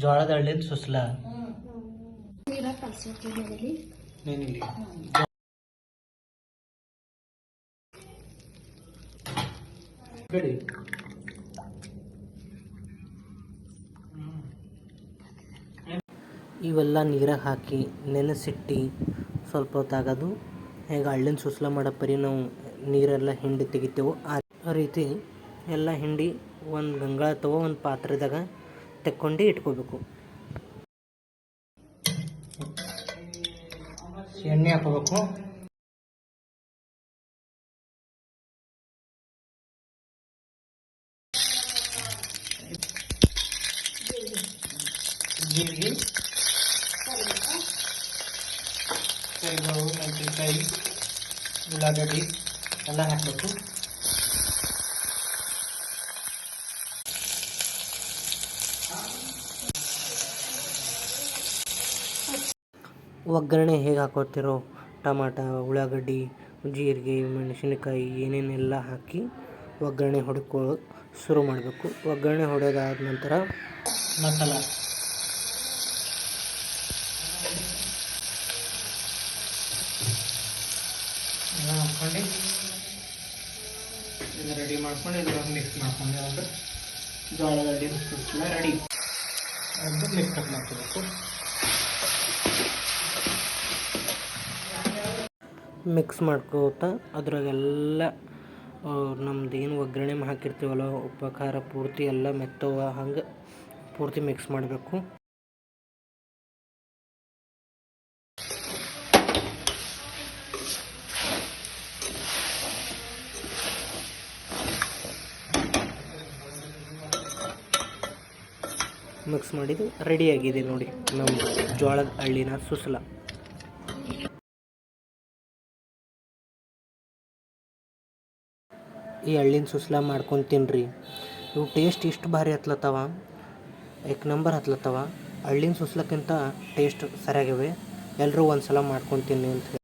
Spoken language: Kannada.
ಜೋಳದ ಹಳ್ಳಿನ ಸುಸ್ಲ ಕಡಿ ಇವೆಲ್ಲ ನೀರಾಗ ಹಾಕಿ ನೆನೆಸಿಟ್ಟು ಸ್ವಲ್ಪ ಹೊತ್ತಾಗೋದು. ಹೇಗೆ ಹಳ್ಳಿನ ಸುಸ್ಲ ಮಾಡೋ ಪರಿ ನಾವು ನೀರೆಲ್ಲ ಹಿಂಡಿ ತೆಗಿತೇವೋ ಆ ರೀತಿ ಎಲ್ಲ ಹಿಂಡಿ ಒಂದು ಗಂಗಾಳ ಅಥವಾ ಒಂದು ಪಾತ್ರೆದಾಗ ತೆಕ್ಕೊಂಡು ಇಟ್ಕೋಬೇಕು. ಎಣ್ಣೆ ಹಾಕೋಬೇಕು. ಜೀರಿಗೆ, ಕರಿಬೇವು, ಮೆಣಸಿನ್ಕಾಯಿ, ಉಳ್ಳಾಗಡ್ಡಿ ಎಲ್ಲ ಹಾಕಬೇಕು. ಒಗ್ಗರಣೆ ಹೇಗೆ ಹಾಕೋತಿರೋ ಟಮಾಟ, ಉಳ್ಳಾಗಡ್ಡಿ, ಜೀರಿಗೆ, ಮೆಣಸಿನ್ಕಾಯಿ ಏನೇನೆಲ್ಲ ಹಾಕಿ ಒಗ್ಗರಣೆ ಹೊಡ್ಕೊಳ್ಳೋದು ಶುರು ಮಾಡಬೇಕು. ಒಗ್ಗರಣೆ ಹೊಡೆದಾದ ನಂತರ ಮಸಾಲ ಹಾಕ್ಕೊಂಡು ಇದು ರೆಡಿ ಮಾಡ್ಕೊಂಡು ಇದ್ರಾಗ ಮಿಕ್ಸ್ ಮಾಡ್ಕೊಂಡು ಅಂದ್ರೆ ಜೋಳದ ಹಳ್ಳಿ ಸುಸ್ಲ ರೆಡಿ ಅದು ಮಿಕ್ಸ್ ಅಪ್ ಮಾಡ್ಕೋಬೇಕು. ಮಿಕ್ಸ್ ಮಾಡ್ಕೋತಾ ಅದ್ರಾಗೆಲ್ಲ ನಮ್ದು ಏನು ಒಗ್ಗರಣೆ ಹಾಕಿರ್ತೀವಲ್ಲ ಉಪ್ಪು ಖಾರ ಪೂರ್ತಿ ಎಲ್ಲ ಮೆತ್ತವ ಹಂಗೆ ಪೂರ್ತಿ ಮಿಕ್ಸ್ ಮಾಡಬೇಕು. ಮಿಕ್ಸ್ ಮಾಡಿದ್ದು ರೆಡಿಯಾಗಿದೆ ನೋಡಿ ನಮ್ಮದು ಜೋಳದ ಹಳ್ಳಿನ ಸುಸ್ಲ. ಈ ಹಳ್ಳಿನ ಸುಸ್ಲ ಮಾಡ್ಕೊಂಡು ತಿನ್ನಿರಿ. ಇವು ಟೇಸ್ಟ್ ಇಷ್ಟು ಭಾರಿ ಹತ್ಲತ್ತವ, ಏಕ್ ನಂಬರ್ ಹತ್ಲತ್ತವ. ಹಳ್ಳಿನ ಸುಸ್ಲಕ್ಕಿಂತ ಟೇಸ್ಟ್ ಸರಿಯಾಗಿವೆ. ಎಲ್ಲರೂ ಒಂದು ಸಲ ಮಾಡ್ಕೊಂಡು ತಿನ್ನಿ ಅಂತ ಹೇಳಿ.